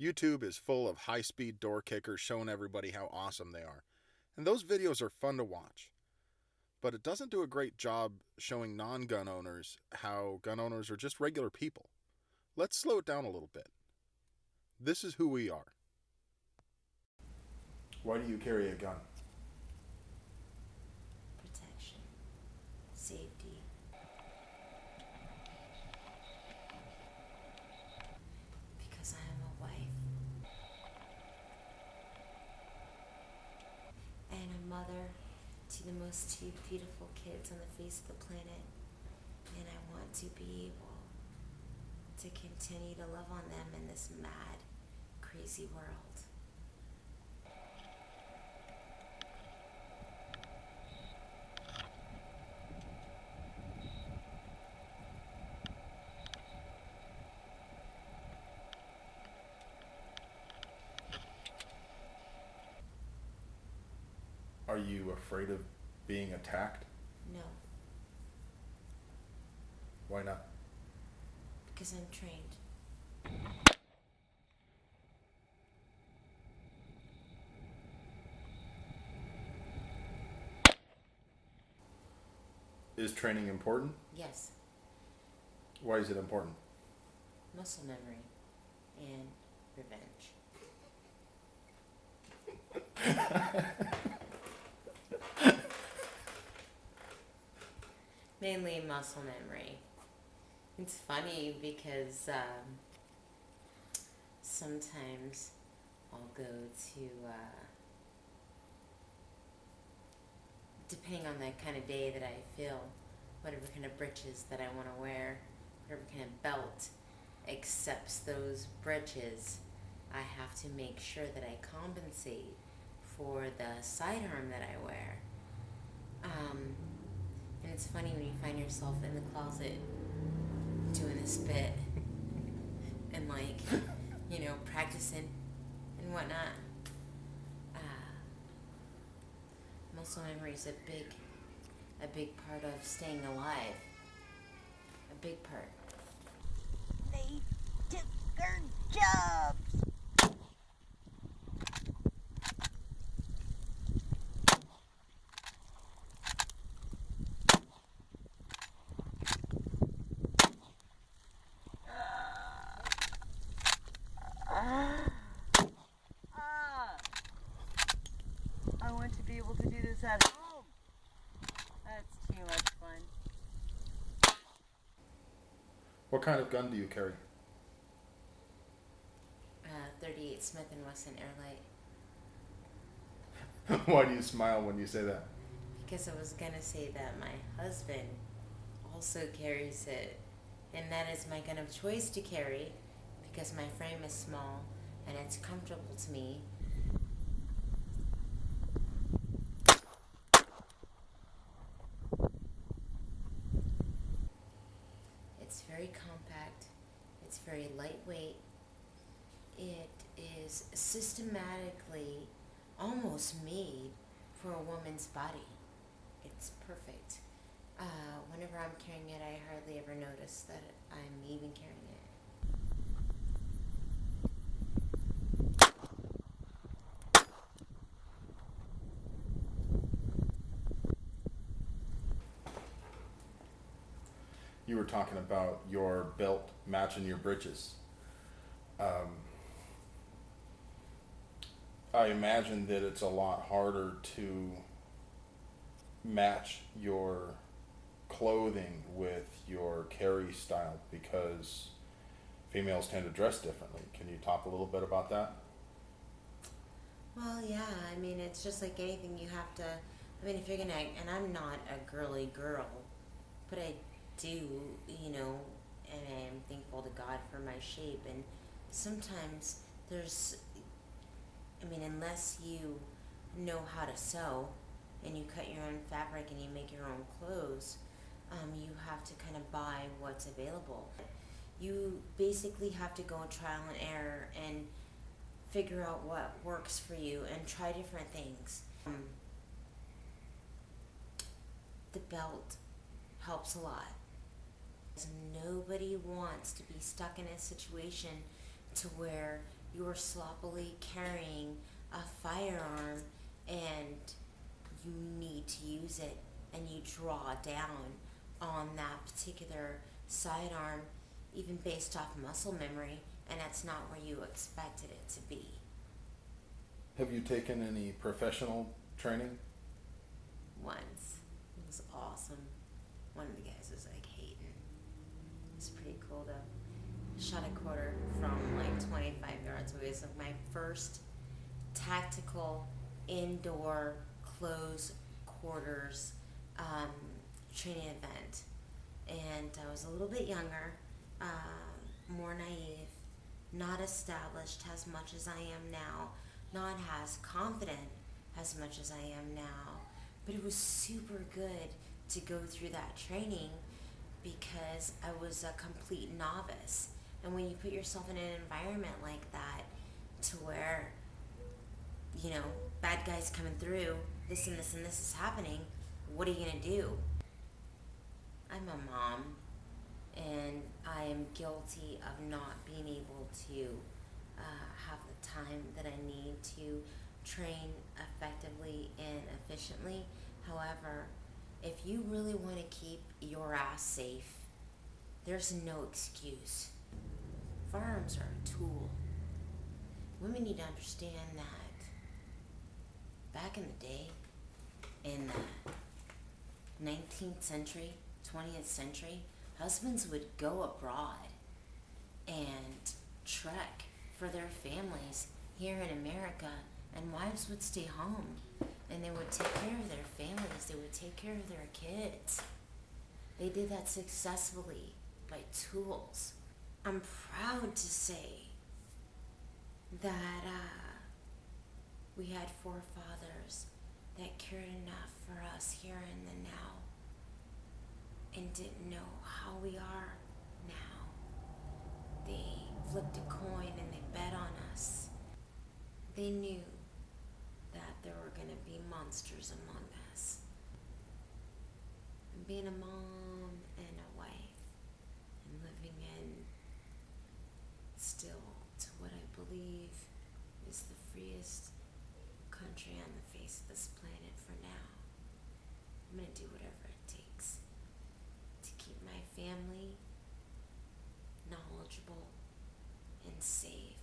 YouTube is full of high-speed door kickers showing everybody how awesome they are. And those videos are fun to watch. But it doesn't do a great job showing non-gun owners how gun owners are just regular people. Let's slow it down a little bit. This is who we are. Why do you carry a gun? Protection, safety. Because I am a wife and a mother to the most two beautiful kids on the face of the planet, and I want to be able to continue to love on them in this mad, crazy world. Are you afraid of being attacked? No, Why not? because I'm trained. Is training important? Yes, Why is it important? muscle memory and revenge. Mainly muscle memory. It's funny because sometimes I'll go to, depending on the kind of day that I feel, whatever kind of breeches that I want to wear, whatever kind of belt accepts those breeches, I have to make sure that I compensate for the sidearm that I wear. And it's funny when you find yourself in the closet doing this bit and practicing and whatnot. Muscle memory is a big part of staying alive. A big part. They took our jobs. I want to be able to do this at home. That's too much fun. What kind of gun do you carry? 38 Smith & Wesson Airlight. Why do you smile when you say that? Because I was gonna say that my husband also carries it, and that is my gun of choice to carry because my frame is small and it's comfortable to me. It's very compact, it's very lightweight, it is systematically almost made for a woman's body. It's perfect. Whenever I'm carrying it, I hardly ever notice that I'm even carrying it. You were talking about your belt matching your breeches. I imagine that it's a lot harder to match your clothing with your carry style because females tend to dress differently. Can you talk a little bit about that? Well, yeah, I mean, it's just like anything you have to, if you're gonna, and I'm not a girly girl, but I do, and I'm thankful to God for my shape, and sometimes there's, unless you know how to sew, and you cut your own fabric and you make your own clothes, you have to kind of buy what's available. You basically have to go trial and error and figure out what works for you and try different things. The belt helps a lot. Nobody wants to be stuck in a situation to where you're sloppily carrying a firearm and you need to use it, and you draw down on that particular sidearm, even based off muscle memory, and that's not where you expected it to be. Have you taken any professional training? Once. It was awesome. One of the guys was like hating. It's pretty cool though. Shot a quarter from like 25 yards away. It was like my first tactical indoor close quarters training event. And I was a little bit younger, more naive, not established as much as I am now, not as confident as much as I am now. But it was super good to go through that training because I was a complete novice. And when you put yourself in an environment like that, to where, you know, bad guys coming through, this and this and this is happening, what are you gonna do? I'm a mom, and I am guilty of not being able to have the time that I need to train effectively and efficiently. However, if you really want to keep your ass safe, there's no excuse. Firearms are a tool. Women need to understand that back in the day, in the 19th century, 20th century, husbands would go abroad and trek for their families here in America, and wives would stay home and they would take care of their families, they would take care of their kids. They did that successfully by tools. I'm proud to say that we had forefathers that cared enough for us here in the now and didn't know how we are now. They flipped a coin and they bet on us. They knew that there were going to be monsters among us. And being a mom and a wife and living in still to what I believe is the freest country on the face of this planet for now, I'm going to do whatever it takes to keep my family knowledgeable and safe